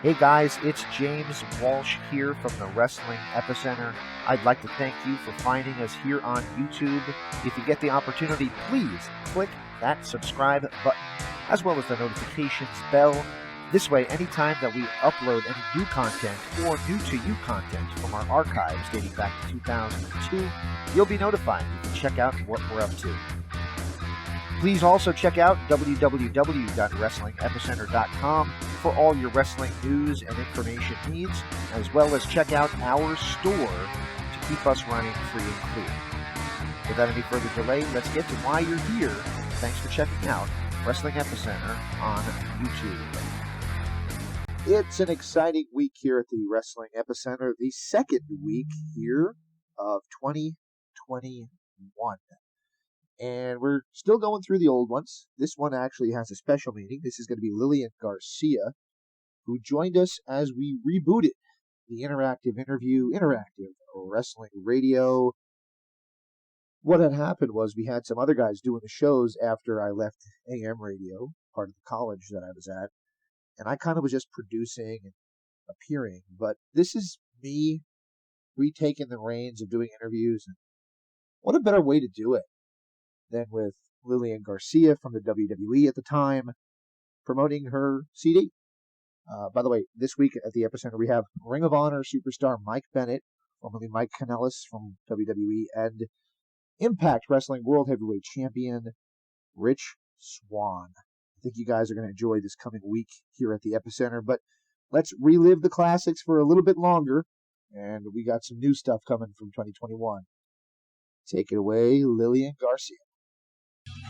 Hey guys, it's James Walsh here from the Wrestling Epicenter. I'd like to thank you for finding us here on YouTube. If you get the opportunity, please click that subscribe button as well as the notifications bell. This way, anytime that we upload any new content or new to you content from our archives dating back to 2002, you'll be notified. You can check out what we're up to. Please also check out www.wrestlingepicenter.com for all your wrestling news and information needs, as well as check out our store to keep us running free and clear. Without any further delay, let's get to why you're here. Thanks for checking out Wrestling Epicenter on YouTube. It's an exciting week here at the Wrestling Epicenter, the second week here of 2021. And we're still going through the old ones. This one actually has a special meaning. This is going to be Lilian Garcia, who joined us as we rebooted the interactive wrestling radio. What had happened was we had some other guys doing the shows after I left AM radio, part of the college that I was at, and I kind of was just producing and appearing. But this is me retaking the reins of doing interviews, and what a better way to do it than with Lilian Garcia from the WWE at the time, promoting her CD. By the way, this week at the Epicenter, we have Ring of Honor superstar Mike Bennett, formerly Mike Kanellis from WWE, and Impact Wrestling World Heavyweight Champion Rich Swann. I think you guys are going to enjoy this coming week here at the Epicenter, but let's relive the classics for a little bit longer, and we got some new stuff coming from 2021. Take it away, Lilian Garcia.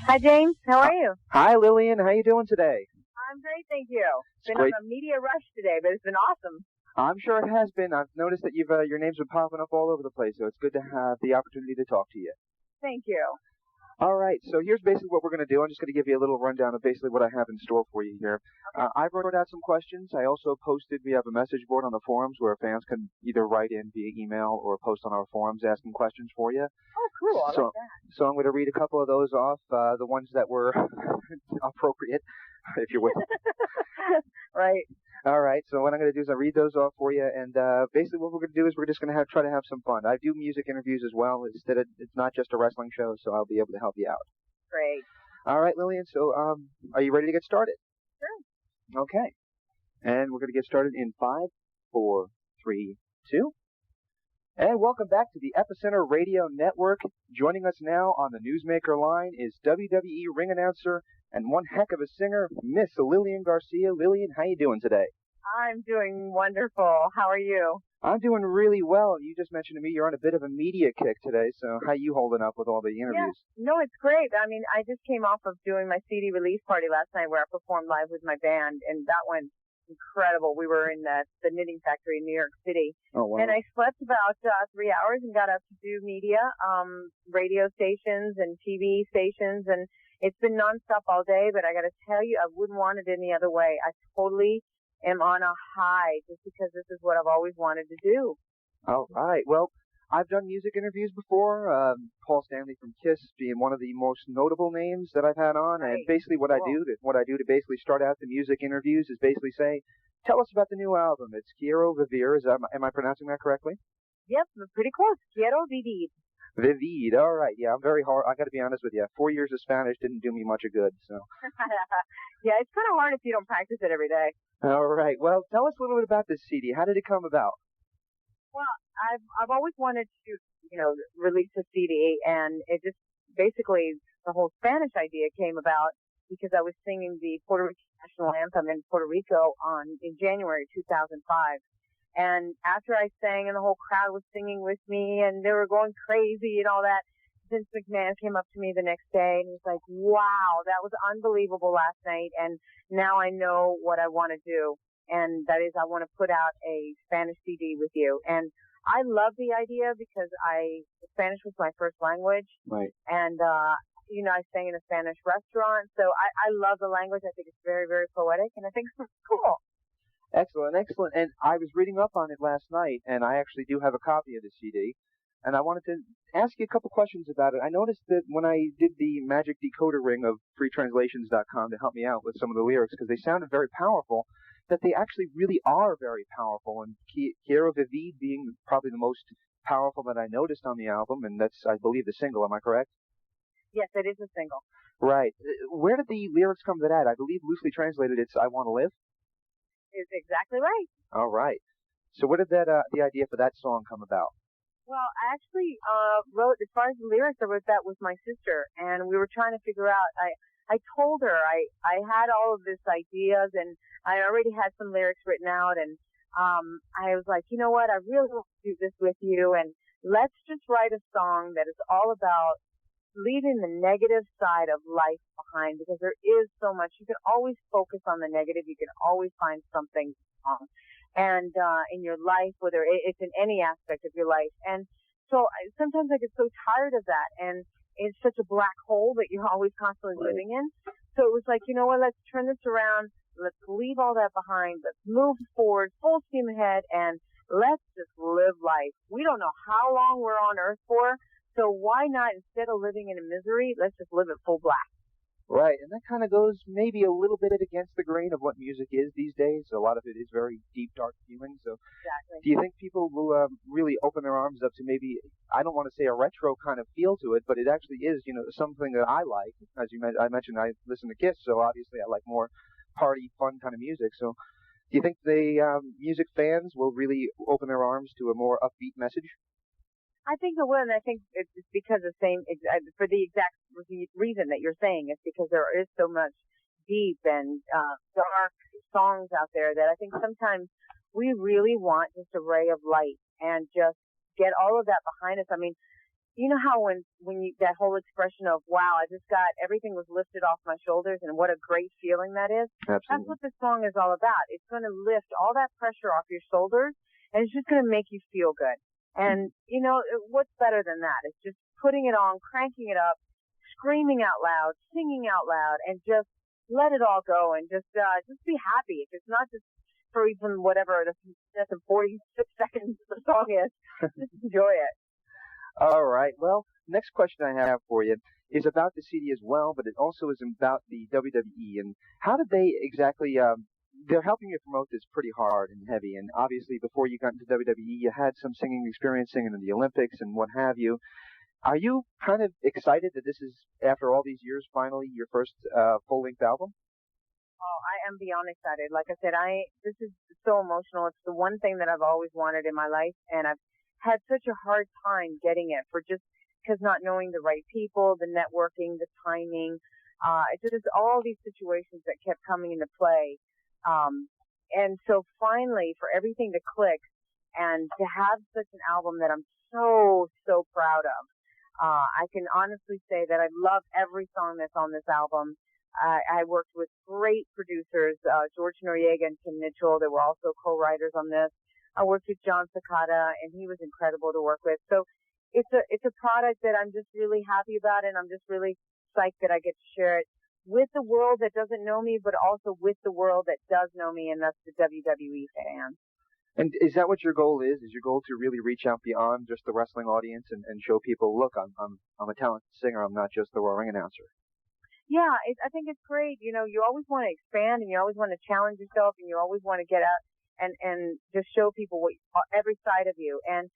Hi, James. How are you? Hi, Lilian. How you doing today? I'm great, thank you. It's been great. on a media rush today, but it's been awesome. I'm sure it has been. I've noticed that your name's been popping up all over the place, so it's good to have the opportunity to talk to you. Thank you. All right, so here's basically what we're going to do. I'm just going to give you a little rundown of basically what I have in store for you here. Okay. I wrote out some questions. I also posted, we have a message board on the forums where fans can either write in via email or post on our forums asking questions for you. Oh, cool. I like that. So I'm going to read a couple of those off, the ones that were appropriate, if you will. Right. All right, so what I'm going to do is I'll read those off for you, and basically what we're going to do is we're just going to try to have some fun. I do music interviews as well. It's not just a wrestling show, so I'll be able to help you out. Great. All right, Lilian, so are you ready to get started? Sure. Okay. And we're going to get started in 5, 4, 3, 2. And welcome back to the Epicenter Radio Network. Joining us now on the Newsmaker line is WWE ring announcer and one heck of a singer, Miss Lilian Garcia. Lilian, how you doing today? I'm doing wonderful. How are you? I'm doing really well. You just mentioned to me you're on a bit of a media kick today, so how you holding up with all the interviews? Yeah. No, it's great. I mean, I just came off of doing my CD release party last night where I performed live with my band, and that went incredible. We were in the Knitting Factory in New York City. Oh, wow. And I slept about 3 hours and got up to do media, radio stations and TV stations, and it's been nonstop all day, but I got to tell you, I wouldn't want it any other way. I totally am on a high just because this is what I've always wanted to do. All right. Well, I've done music interviews before, Paul Stanley from Kiss being one of the most notable names that I've had on. Right. And basically what I do to basically start out the music interviews is basically say, tell us about the new album. It's Quiero Vivir. Am I pronouncing that correctly? Yep, pretty close. Quiero Vivir. Vivid. All right. Yeah, I'm very hard. I got to be honest with you. 4 years of Spanish didn't do me much of good. So. Yeah, it's kind of hard if you don't practice it every day. All right. Well, tell us a little bit about this CD. How did it come about? Well, I've always wanted to, release a CD, and it just basically the whole Spanish idea came about because I was singing the Puerto Rican national anthem in Puerto Rico in January 2005. And after I sang and the whole crowd was singing with me and they were going crazy and all that, Vince McMahon came up to me the next day and he was like, wow, that was unbelievable last night. And now I know what I want to do. And that is I want to put out a Spanish CD with you. And I love the idea because Spanish was my first language. Right. And, I sang in a Spanish restaurant. So I love the language. I think it's very, very poetic and I think it's cool. Excellent, excellent. And I was reading up on it last night, and I actually do have a copy of the CD. And I wanted to ask you a couple questions about it. I noticed that when I did the magic decoder ring of freetranslations.com to help me out with some of the lyrics, because they sounded very powerful, that they actually really are very powerful. And Quiero Vivir being probably the most powerful that I noticed on the album, and that's, I believe, the single. Am I correct? Yes, it is a single. Right. Where did the lyrics come to that? I believe, loosely translated, it's "I Want to Live." It's exactly right. All right. So where did that the idea for that song come about? Well, I actually wrote, as far as the lyrics, I wrote that with my sister, and we were trying to figure out. I told her I had all of these ideas, and I already had some lyrics written out, and I was like, you know what, I really want to do this with you, and let's just write a song that is all about leaving the negative side of life behind, because there is so much. You can always focus on the negative. You can always find something wrong. And in your life, whether it's in any aspect of your life. And so sometimes I get so tired of that, and it's such a black hole that you're always constantly living in. So it was like, you know what, let's turn this around. Let's leave all that behind. Let's move forward, full steam ahead, and let's just live life. We don't know how long we're on Earth for, so why not, instead of living in a misery, let's just live it full blast. Right, and that kind of goes maybe a little bit against the grain of what music is these days. A lot of it is very deep, dark feeling. So, exactly. Do you think people will really open their arms up to maybe, I don't want to say a retro kind of feel to it, but it actually is, something that I like. As I mentioned, I listen to Kiss, so obviously I like more party, fun kind of music. So, do you think the music fans will really open their arms to a more upbeat message? I think it will, and I think it's because for the exact reason that you're saying. It's because there is so much deep and dark songs out there that I think sometimes we really want just a ray of light and just get all of that behind us. I mean, you know how when you, that whole expression of, wow, I just got, everything was lifted off my shoulders, and what a great feeling that is. Absolutely. That's what this song is all about. It's going to lift all that pressure off your shoulders, and it's just going to make you feel good. And, what's better than that? It's just putting it on, cranking it up, screaming out loud, singing out loud, and just let it all go and just be happy. If it's not just for even whatever the 46 seconds the song is, just enjoy it. All right. Well, next question I have for you is about the CD as well, but it also is about the WWE. And how did they exactly they're helping you promote this pretty hard and heavy, and obviously before you got into WWE, you had some singing experience singing in the Olympics and what have you. Are you kind of excited that this is, after all these years, finally your first full-length album? Oh, I am beyond excited. Like I said, this is so emotional. It's the one thing that I've always wanted in my life, and I've had such a hard time getting it because not knowing the right people, the networking, the timing, it's just all these situations that kept coming into play. And so finally, for everything to click and to have such an album that I'm so, so proud of, I can honestly say that I love every song that's on this album. I worked with great producers, George Noriega and Tim Mitchell. They were also co-writers on this. I worked with John Sakata, and he was incredible to work with. So it's a product that I'm just really happy about, and I'm just really psyched that I get to share it with the world that doesn't know me, but also with the world that does know me, and that's the WWE fans. And is that what your goal is? Is your goal to really reach out beyond just the wrestling audience and show people, look, I'm a talented singer. I'm not just the roaring announcer. Yeah, I think it's great. You always want to expand, and you always want to challenge yourself, and you always want to get out and just show people every side of you. And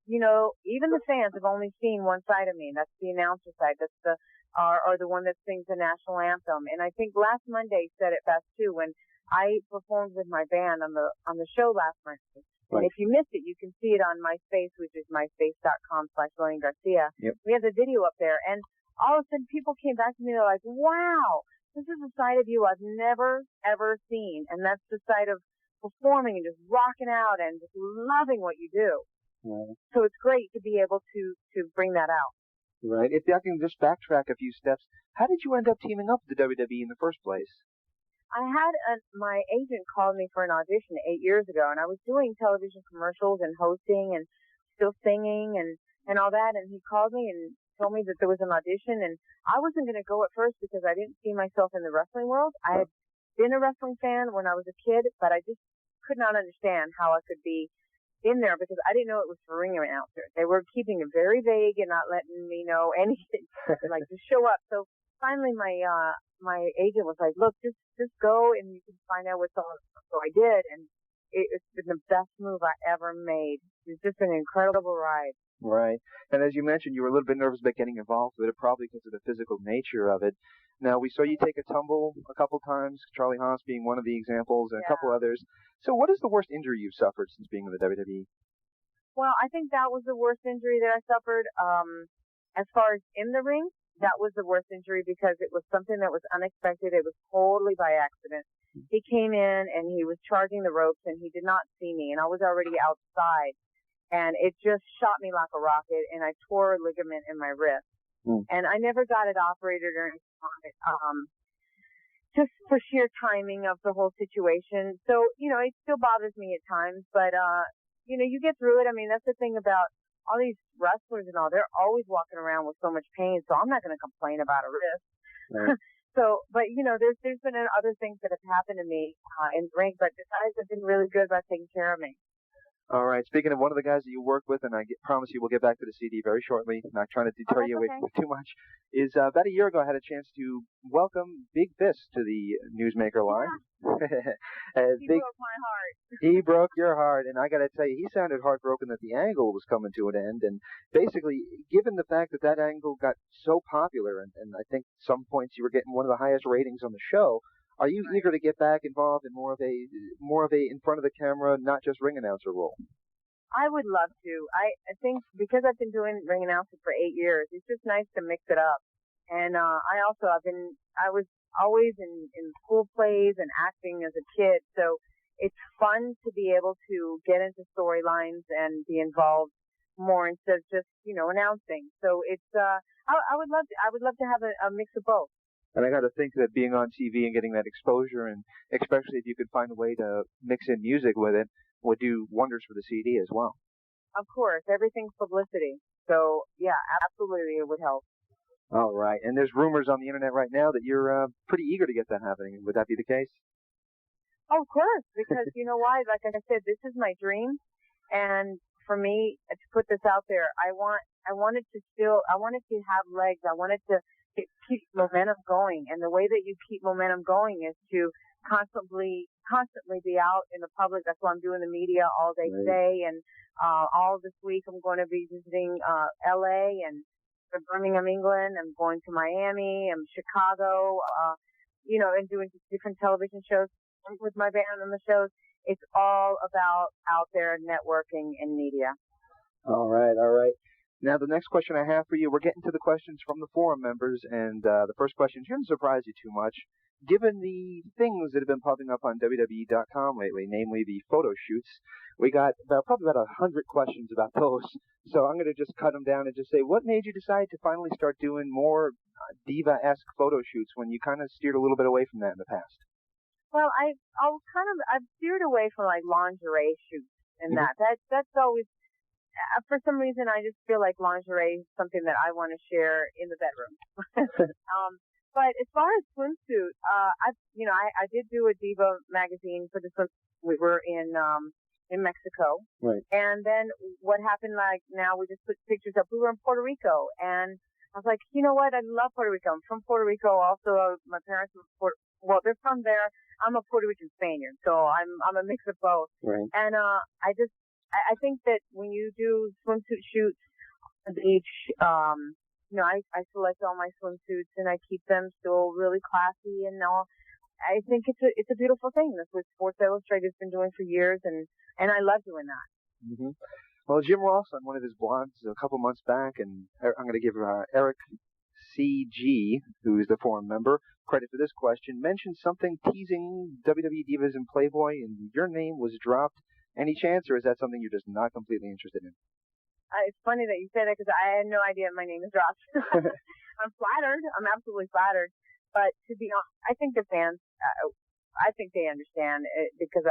even the fans have only seen one side of me, and that's the announcer side. That's or the one that sings the national anthem. And I think last Monday said it best too, when I performed with my band on the show last Monday. Right. And if you missed it, you can see it on MySpace, which is myspace.com/Lilian Garcia. Yep. We have the video up there, and all of a sudden people came back to me. They're like, wow, this is a side of you I've never, ever seen. And that's the side of performing and just rocking out and just loving what you do. Right. So it's great to be able to bring that out. Right. If I can just backtrack a few steps, how did you end up teaming up with the WWE in the first place? I had my agent called me for an audition 8 years ago, and I was doing television commercials and hosting and still singing and all that. And he called me and told me that there was an audition, and I wasn't going to go at first because I didn't see myself in the wrestling world. I had been a wrestling fan when I was a kid, but I just could not understand how I could be in there because I didn't know it was for ring announcers. They were keeping it very vague and not letting me know anything. Like, just show up. So finally my agent was like, look, just go and you can find out what's on. So I did, and it's been the best move I ever made. It's just an incredible ride. Right. And as you mentioned, you were a little bit nervous about getting involved with it, probably because of the physical nature of it. Now, we saw you take a tumble a couple times, Charlie Haas being one of the examples, and a couple others. So what is the worst injury you've suffered since being in the WWE? Well, I think that was the worst injury that I suffered. As far as in the ring, that was the worst injury because it was something that was unexpected. It was totally by accident. He came in and he was charging the ropes and he did not see me, and I was already outside. And it just shot me like a rocket, and I tore a ligament in my wrist. And I never got it operated or anything, just for sheer timing of the whole situation. So, it still bothers me at times, but, you get through it. I mean, that's the thing about all these wrestlers and all. They're always walking around with so much pain, so I'm not going to complain about a wrist. Right. So, but, there's been other things that have happened to me in the ring, but the guys have been really good about taking care of me. All right. Speaking of one of the guys that you work with, and I promise you we'll get back to the CD very shortly, not trying to deter you away too much, is about a year ago I had a chance to welcome Big Fist to the Newsmaker line. He broke my heart. He broke your heart, and I got to tell you, he sounded heartbroken that the angle was coming to an end, and basically, given the fact that angle got so popular, and I think at some points you were getting one of the highest ratings on the show, are you eager to get back involved in more of a in front of the camera, not just ring announcer role? I would love to. I think because I've been doing ring announcing for 8 years, it's just nice to mix it up. And I was always in school plays and acting as a kid, so it's fun to be able to get into storylines and be involved more instead of just announcing. So it's I would love to have a mix of both. And I got to think that being on TV and getting that exposure, and especially if you could find a way to mix in music with it, would do wonders for the CD as well. Of course, everything's publicity. So, yeah, absolutely, it would help. All right. And there's rumors on the internet right now that you're pretty eager to get that happening. Would that be the case? Oh, of course, because you know why? Like I said, this is my dream. And for me, to put this out there, I wanted to have legs. I wanted to keep momentum going, and the way that you keep momentum going is to constantly be out in the public. That's why I'm doing the media all day today, and all this week I'm going to be visiting LA and Birmingham, England. I'm going to Miami, and Chicago, and doing different television shows with my band on the shows. It's all about out there networking in media. All right. Now, the next question I have for you, we're getting to the questions from the forum members, and the first question shouldn't surprise you too much. Given the things that have been popping up on WWE.com lately, namely the photo shoots, we got probably about 100 questions about those. So I'm going to just cut them down and just say, what made you decide to finally start doing more diva-esque photo shoots when you kind of steered a little bit away from that in the past? Well, I've steered away from like lingerie shoots and that's always. For some reason, I just feel like lingerie is something that I want to share in the bedroom. But as far as swimsuit, I did do a Diva magazine for the swim. We were in Mexico, right? And then what happened? Like now, we just put pictures up. We were in Puerto Rico, and I was like, you know what? I love Puerto Rico. I'm from Puerto Rico. Also, my parents were they're from there. I'm a Puerto Rican Spaniard, so I'm a mix of both. Right. And I think that when you do swimsuit shoots on the beach, I select all my swimsuits and I keep them still really classy and all. I think it's a beautiful thing. That's what Sports Illustrated's been doing for years, and I love doing that. Mm-hmm. Well, Jim Ross on one of his blogs a couple months back, and I'm going to give Eric CG, who is the forum member, credit for this question, mentioned something teasing WWE Divas in Playboy, and your name was dropped. Any chance, or is that something you're just not completely interested in? It's funny that you say that because I had no idea my name was dropped. I'm flattered. I'm absolutely flattered. But to be honest, I think the fans, I think they understand it because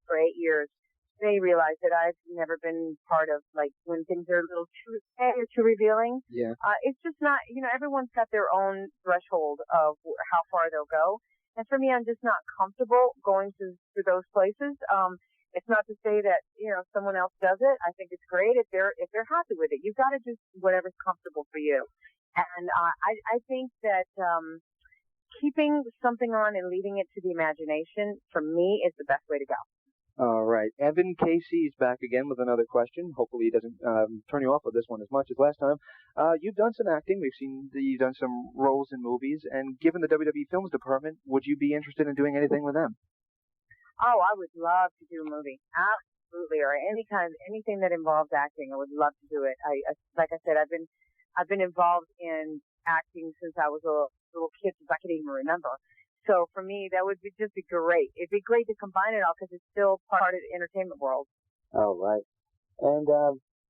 for 8 years, they realize that I've never been part of, like, when things are a little too revealing. Yeah. It's just not, everyone's got their own threshold of how far they'll go. And for me, I'm just not comfortable going to those places. It's not to say that, someone else does it. I think it's great if they're happy with it. You've got to do whatever's comfortable for you. And I think that keeping something on and leaving it to the imagination, for me, is the best way to go. All right. Evan Casey's back again with another question. Hopefully he doesn't turn you off with this one as much as last time. You've done some acting. We've seen that you've done some roles in movies. And given the WWE Films Department, would you be interested in doing anything with them? Oh, I would love to do a movie. Absolutely. Or anything that involves acting. I would love to do it. Like I said, I've been involved in acting since I was a little kid, since I could even remember. So for me, that would just be great. It'd be great to combine it all because it's still part of the entertainment world. All right. And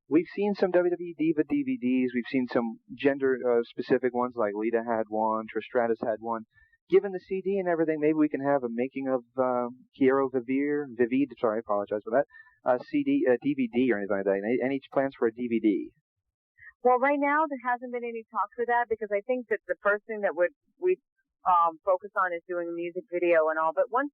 we've seen some WWE Diva DVDs. We've seen some gender-specific ones, like Lita had one, Trish Stratus had one. Given the CD and everything, maybe we can have a making of Quiero Vivir, sorry, I apologize for that, DVD or anything like that. Any plans for a DVD? Well, right now there hasn't been any talk for that because I think that the first thing that we focus on is doing a music video and all. But once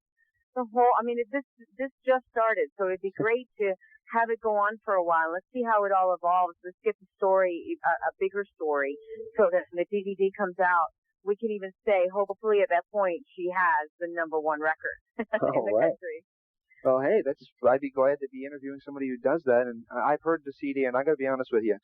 the whole, this just started, so it'd be great to have it go on for a while. Let's see how it all evolves. Let's get the story, a bigger story, so that when the DVD comes out, we can even say, hopefully at that point, she has the #1 record in the country. Well, hey, I'd be glad to be interviewing somebody who does that. And I've heard the CD, and I got to be honest with you,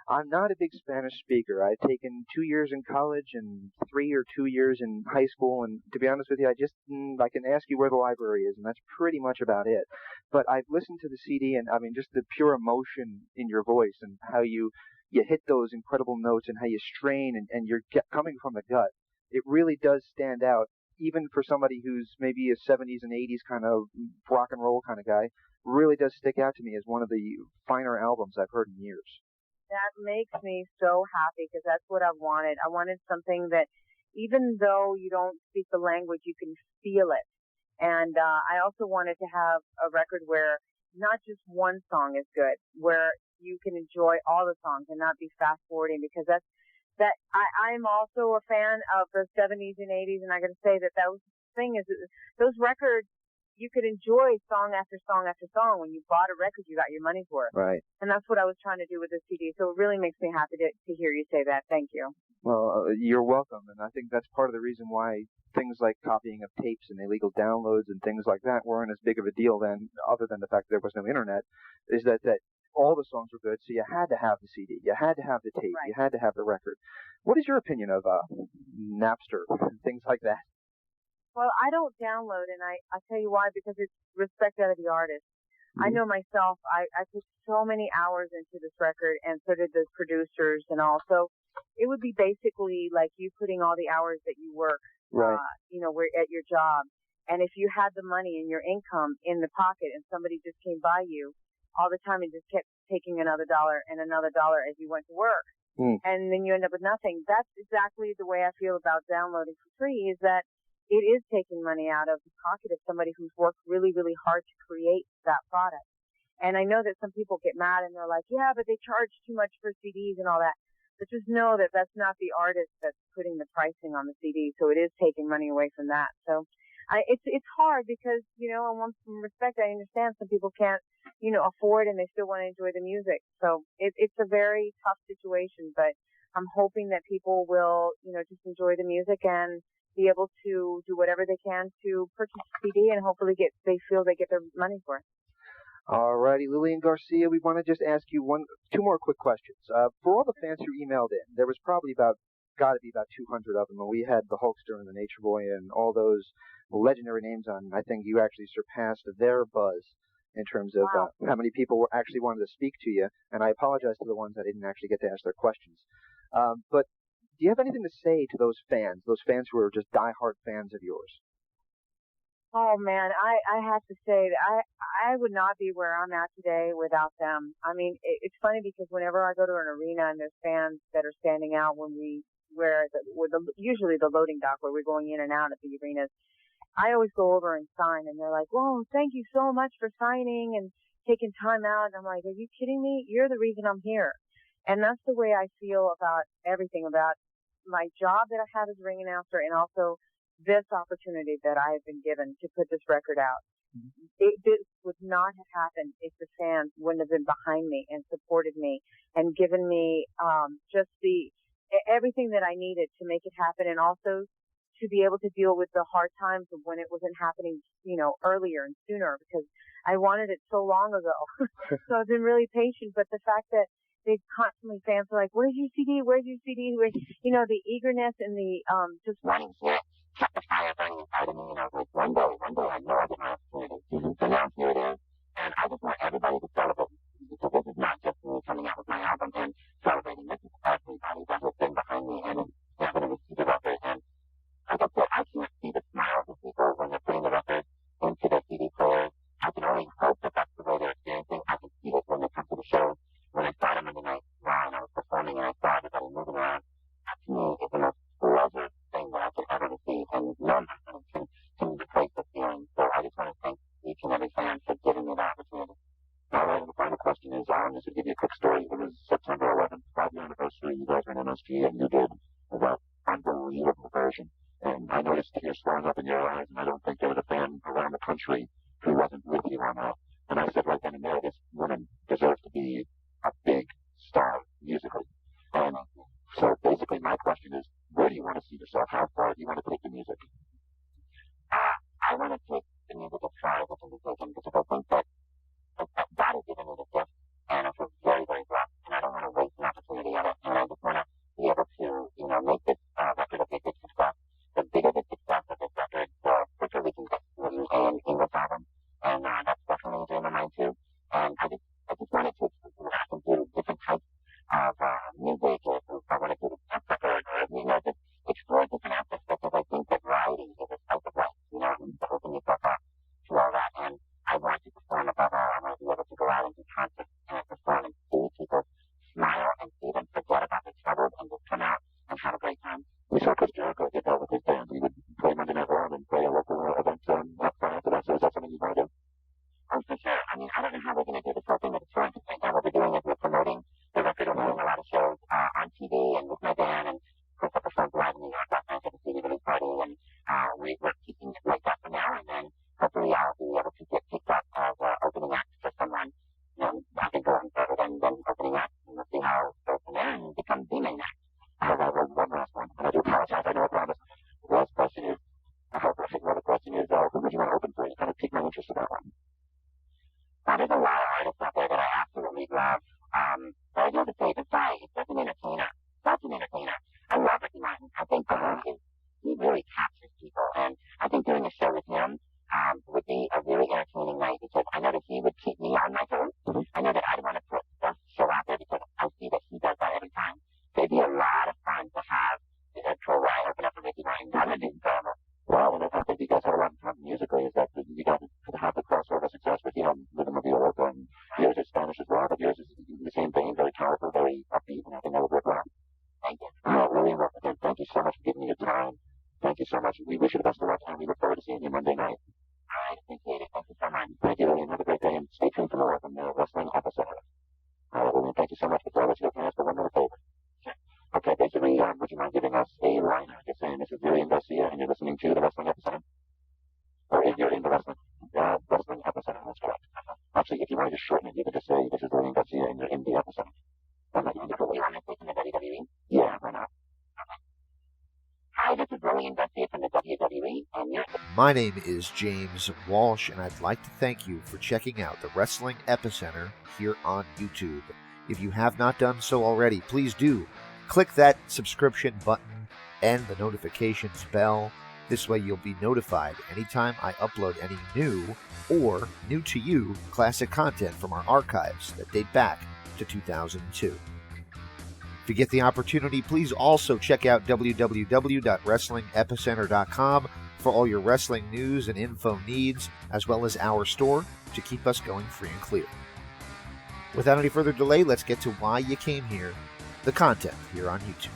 I'm not a big Spanish speaker. I've taken 2 years in college and 3 or 2 years in high school. And to be honest with you, I can ask you where the library is, and that's pretty much about it. But I've listened to the CD, and just the pure emotion in your voice and how you hit those incredible notes and how you strain and you're coming from the gut. It really does stand out. Even for somebody who's maybe a 70s and 80s kind of rock and roll kind of guy, really does stick out to me as one of the finer albums I've heard in years. That makes me so happy because that's what I wanted. I wanted something that even though you don't speak the language, you can feel it. And I also wanted to have a record where not just one song is good, where you can enjoy all the songs and not be fast forwarding because I'm also a fan of the 70s and 80s, and I got to say that those records, you could enjoy song after song after song. When you bought a record, you got your money's worth. Right. And that's what I was trying to do with this CD. So it really makes me happy to hear you say that. Thank you. Well, you're welcome, and I think that's part of the reason why things like copying of tapes and illegal downloads and things like that weren't as big of a deal then, other than the fact that there was no internet, is that all the songs were good, so you had to have the CD, you had to have the tape, right. You had to have the record. What is your opinion of Napster and things like that? Well, I don't download, and I'll tell you why, because it's respect out of the artist. Mm-hmm. I know myself, I put so many hours into this record, and so did the producers and all. So it would be basically like you putting all the hours that you work, right. We're at your job. And if you had the money and your income in the pocket and somebody just came by you all the time and just kept taking another dollar and another dollar as you went to work, and then you end up with nothing. That's exactly the way I feel about downloading for free, is that it is taking money out of the pocket of somebody who's worked really, really hard to create that product. And I know that some people get mad and they're like, yeah, but they charge too much for CDs and all that. But just know that that's not the artist that's putting the pricing on the CD. So it is taking money away from that. So it's hard because, I want some respect. I understand some people can't, afford and they still want to enjoy the music. So it's a very tough situation, but I'm hoping that people will, just enjoy the music and be able to do whatever they can to purchase a CD and hopefully they feel they get their money for it. All righty, Lilian Garcia, we want to just ask you two more quick questions. For all the fans who emailed in, there was probably got to be about 200 of them, and we had the Hulkster and the Nature Boy and all those legendary names on. I think you actually surpassed their buzz in terms of how many people actually wanted to speak to you, and I apologize to the ones that didn't actually get to ask their questions. But do you have anything to say to those fans who are just diehard fans of yours? Oh man, I have to say that I would not be where I'm at today without them. I mean, it's funny because whenever I go to an arena and there's fans that are standing out when usually the loading dock where we're going in and out of the arenas, I always go over and sign, and they're like, "Whoa, thank you so much for signing and taking time out." And I'm like, "Are you kidding me? You're the reason I'm here." And that's the way I feel about everything, about my job that I have as a ring announcer, and also this opportunity that I have been given to put this record out. This would not have happened if the fans wouldn't have been behind me and supported me and given me just the everything that I needed to make it happen, and also to be able to deal with the hard times of when it wasn't happening, earlier and sooner, because I wanted it so long ago. So I've been really patient, but the fact that they constantly, fans are like, where's your CD? Where's your CD? The eagerness and the, just wanting to set the fire burning inside of me, like one day I know I get my opportunity. So now here it is, and I just want everybody to celebrate. So this is not just me coming out with my album and celebrating. This is everybody that has been behind me and is going to receive the record. And like I said, I can't see the smiles of people when they're putting the record into their CD players. I can only hope that that's the way they're experiencing. I can see it when they come to the shows. When I saw them in the night live and I was performing and I saw everybody moving around, that to me is the most pleasant thing that I could ever receive. And no nothing can replace the feeling. So I just want to thank each and every fan for giving me the opportunity. All right, and the final question is, just to give you a quick story, it was September 11th, 5th anniversary. You guys were in MSG and you did that unbelievable version. And I noticed tears swelling up in your eyes, and I don't think there was a fan around the country who wasn't with you on that. And I said right then and there, this woman deserves to be a big star musically. And so basically my question is, where do you want to see yourself? How far do you want to take the music? I want to take the music as far as it can be taken, because I think that God has given me the gift, and I feel very, very blessed, and I don't want to waste an opportunity of it, and I just want to be able to, make this record a big success. The bigger the success of this record, the quicker we can get through and in this album, and that's definitely a dream of mine too. And I just wanted to do different types of music, or I want to do a record, or just explore different aspects, because I think that variety is a type of life, and to open yourself up to all that. And I want to perform above all. I want to be able to go out and do concerts and perform and see people smile and see them forget about their troubles and just come out and have a great time. We saw Chris Jericho get that with his band. We would play Monday Night Raw and play a local event after that. So is that something you want to do? Oh, for sure. I mean, I don't know how we're going to do this whole thing with the touring right now. What we're doing is we're promoting the record. We're doing a lot of shows on TV and with my band, and Chris performed live in New York last night at the CD release party, and we're keeping it like that for now, and then hopefully I'll be able to get picked up as opening act for someone, I can go on further than opening act, and we'll see how it goes from there and become the main act. One last one, and I do apologize, I know I promised. The last question is, who would you want to open for? You kind of piqued my interest in that one. There's a lot of artists out there that I absolutely love. But I have to say, it's such an entertainer. I love Ricky Martin. I think he really captures people, and I think doing a show with him would be a really entertaining night, because I know that he would keep me on my toes. I know that I'd want to put the show out there, because I see that he does that every time. So it'd be a lot of fun to have a tour where I open up for Ricky Martin. That would be incredible. Wow, and I think you guys have a lot of fun musically, is that you guys have the crossover success with, Rhythm of the Oracle, and yours is Spanish as well, but yours is the same vein, very powerful, very upbeat, and I think that would work well. Thank you. Lilian, again, thank you so much for giving me your time. Thank you so much. We wish you the best of luck, and we look forward to seeing you Monday night. I appreciate it. Thank you so much. Thank you, Lilian. Have a great day, and stay tuned for more from the Wrestling Epicenter. Lilian, thank you so much. Before I let you go, can I ask for one more favor? Sure. Okay, basically, would you mind giving us a liner? Just saying, this is Lilian Garcia, and you're listening to the Wrestling Epicenter. Or if you're in the Wrestling Epicenter, that's correct. Actually, if you want to just shorten it, you could just say, this is Lilian Garcia, and you're in the Epicenter. You want to say from the WWE? Yeah, why not? Hi, this is Lilian Garcia from the WWE, and you're... My name is James Walsh, and I'd like to thank you for checking out the Wrestling Epicenter here on YouTube. If you have not done so already, please do. Click that subscription button and the notifications bell. This way you'll be notified anytime I upload any new or new to you classic content from our archives that date back to 2002. If you get the opportunity, please also check out www.wrestlingepicenter.com for all your wrestling news and info needs, as well as our store to keep us going free and clear. Without any further delay, let's get to why you came here, the content here on YouTube.